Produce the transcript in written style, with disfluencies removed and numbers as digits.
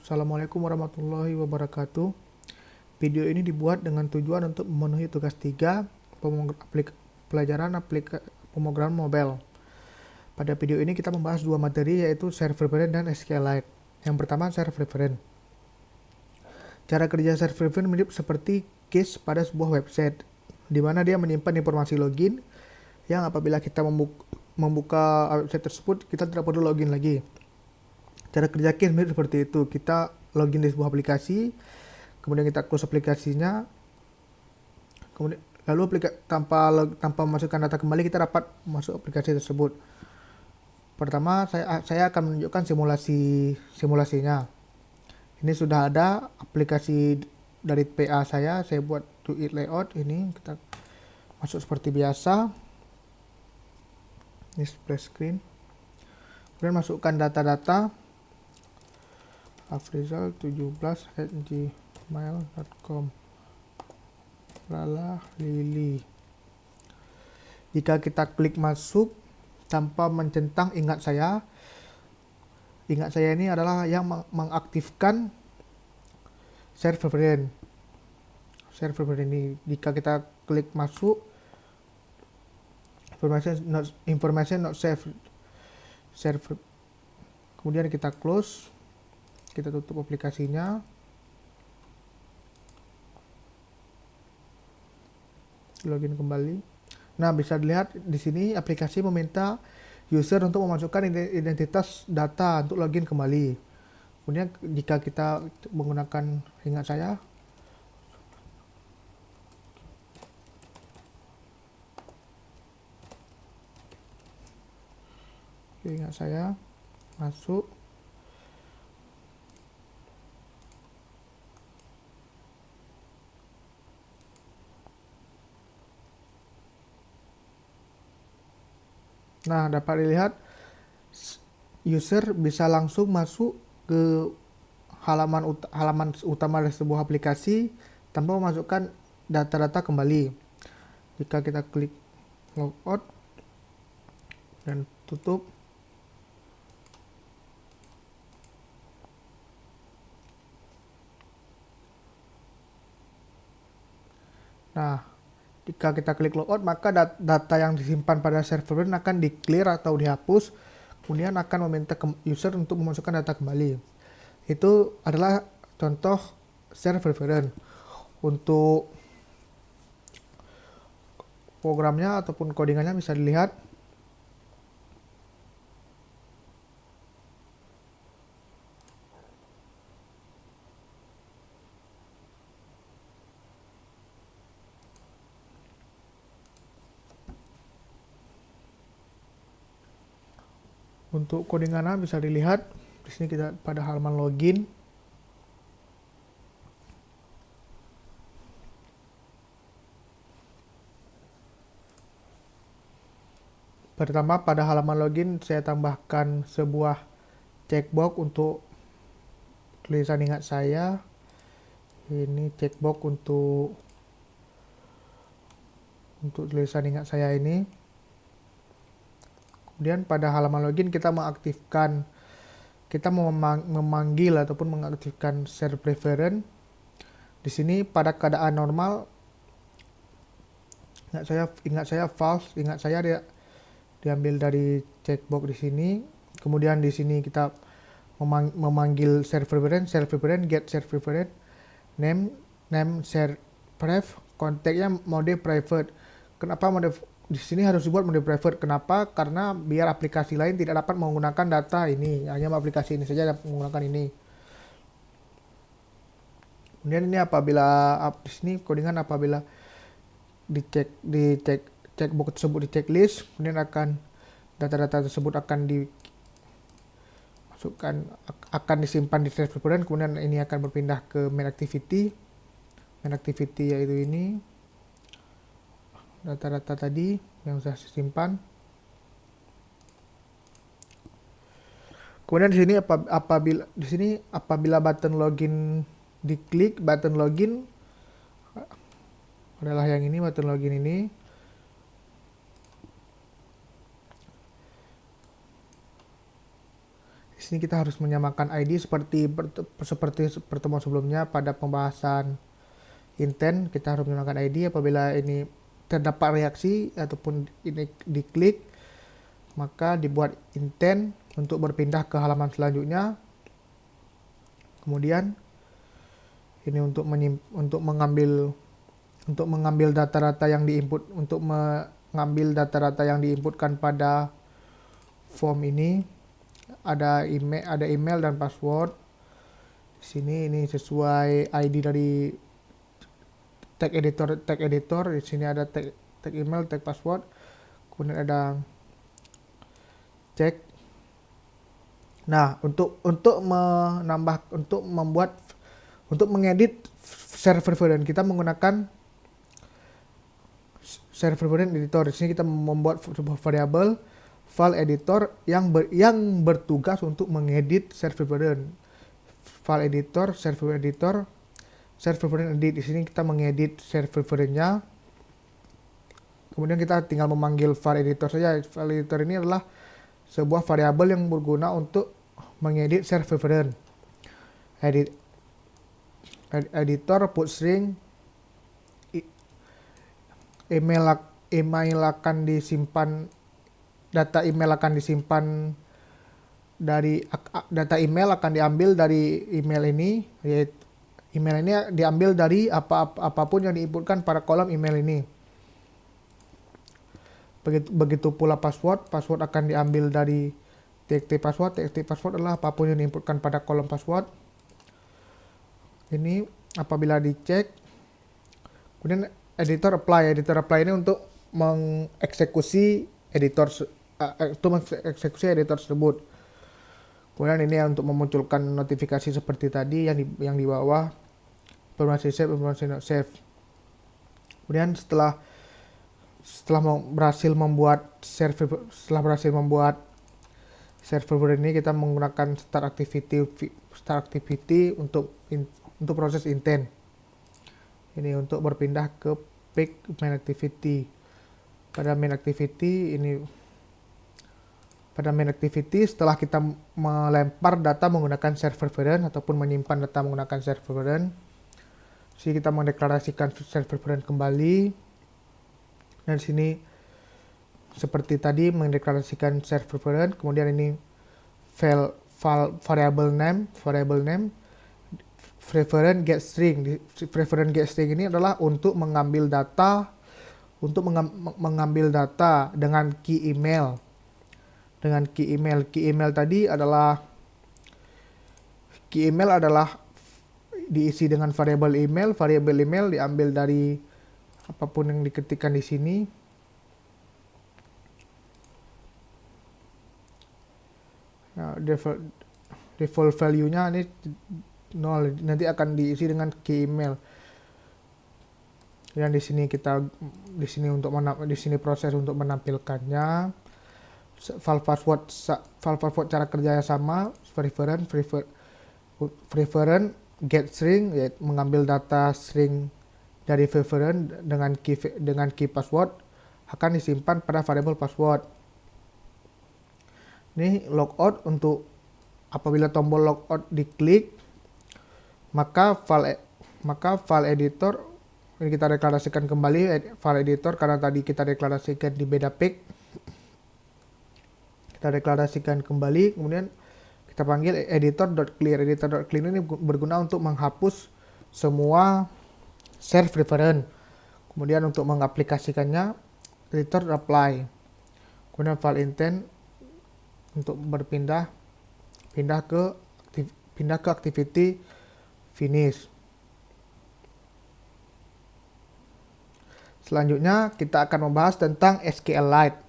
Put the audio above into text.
Assalamualaikum warahmatullahi wabarakatuh. Video ini dibuat dengan tujuan untuk memenuhi tugas 3 pelajaran pemrograman mobile. Pada video ini kita membahas dua materi, yaitu server reference dan SQLite. Yang pertama, server reference. Cara kerja server reference mirip seperti case pada sebuah website, di mana dia menyimpan informasi login yang apabila kita membuka website tersebut, kita tidak perlu login lagi. Cara kerja case mirip seperti itu. Kita login di sebuah aplikasi, kemudian kita close aplikasinya, kemudian lalu tanpa memasukkan data kembali kita dapat masuk aplikasi tersebut. Pertama, saya akan menunjukkan simulasinya. Ini sudah ada aplikasi dari PA saya buat to it layout. Ini kita masuk seperti biasa. Ini splash screen. Kemudian masukkan data-data. afrizal17@gmail.com. Lala Lili. Jika kita klik masuk tanpa mencentang ingat saya ini adalah yang mengaktifkan server reference. Server reference ini, jika kita klik masuk, information not saved, server, kemudian kita close, kita tutup aplikasinya. Login kembali. Nah, bisa dilihat di sini aplikasi meminta user untuk memasukkan identitas data untuk login kembali. Kemudian jika kita menggunakan ingat saya, masuk. Nah, dapat dilihat user bisa langsung masuk ke halaman utama dari sebuah aplikasi tanpa memasukkan data-data kembali. Jika kita klik logout dan tutup, nah, jika kita klik logout, maka data yang disimpan pada server akan di-clear atau dihapus, kemudian akan meminta user untuk memasukkan data kembali. Itu adalah contoh server reference. Untuk programnya ataupun codingannya bisa dilihat. Untuk codingannya bisa dilihat di sini, kita pada halaman login. Pertama, pada halaman login saya tambahkan sebuah checkbox untuk tulisan ingat saya. Ini checkbox untuk tulisan ingat saya ini. Kemudian pada halaman login kita mengaktifkan, kita memanggil ataupun mengaktifkan server reference. Di sini pada keadaan normal ingat saya false, ingat saya dia diambil dari checkbox di sini. Kemudian di sini kita memanggil server reference get server reference, name share pref, kontaknya mode private. Kenapa mode di sini harus dibuat mode private? Kenapa? Karena biar aplikasi lain tidak dapat menggunakan data ini, hanya aplikasi ini saja dapat menggunakan ini. Kemudian ini apabila di sini codingan apabila checkbox tersebut di checklist, kemudian data-data tersebut akan disimpan di server reference, kemudian ini akan berpindah ke main activity yaitu ini data-data tadi yang sudah disimpan. Kemudian di sini apabila button login diklik, button login adalah yang ini, button login ini. Di sini kita harus menyamakan ID seperti pertemuan sebelumnya pada pembahasan intent. Kita harus menyamakan ID. Apabila ini terdapat reaksi ataupun ini diklik, maka dibuat intent untuk berpindah ke halaman selanjutnya. Kemudian ini untuk mengambil data-data yang diinput, untuk mengambil data-data yang diinputkan pada form ini. Ada email dan password. Di sini ini sesuai ID dari tag editor. Di sini ada tag email, tag password. Kemudian ada cek. Nah, untuk mengedit server variable, kita menggunakan server variable editor. Di sini kita membuat sebuah variabel file editor yang bertugas untuk mengedit server variable. File editor, server variable edit. Di sini kita mengedit server variable-nya. Kemudian kita tinggal memanggil file editor saja. File editor ini adalah sebuah variabel yang berguna untuk mengedit server variable. Editor put string, email akan disimpan, data email akan disimpan dari data email akan diambil dari email ini, yaitu email ini diambil dari apapun yang diinputkan pada kolom email ini. Begitu pula password akan diambil dari txt password. Txt password adalah apapun yang diinputkan pada kolom password. Ini apabila dicek, kemudian editor apply ini untuk mengeksekusi editor tersebut. Kemudian ini untuk memunculkan notifikasi seperti tadi yang di bawah, informasi not save. Kemudian setelah berhasil membuat server ini, kita menggunakan start activity untuk proses intent. Ini untuk berpindah ke pick main activity. Pada main activity setelah kita melempar data menggunakan server variable ataupun menyimpan data menggunakan server variable, jadi kita mendeklarasikan server variable kembali. Dan di sini seperti tadi mendeklarasikan server variable. Kemudian ini variable name reference get string. Reference get string ini adalah untuk mengambil data dengan key email. Key email tadi adalah diisi dengan variabel email. Variabel email diambil dari apapun yang diketikkan di sini. Nah, default value-nya ini 0, nanti akan diisi dengan key email. Dan di sini proses untuk menampilkannya. File password cara kerjanya sama. Reference get string, yaitu mengambil data string dari reference dengan key password akan disimpan pada variabel password. Ini logout, untuk apabila tombol logout diklik, maka file editor ini kita deklarasikan kembali file editor, karena tadi kita deklarasikan di beda pick. Kita deklarasikan kembali, kemudian kita panggil editor.clear. Editor.clear ini berguna untuk menghapus semua serve reference. Kemudian untuk mengaplikasikannya, editor apply. Kemudian file intent untuk berpindah ke activity finish. Selanjutnya kita akan membahas tentang SQLite.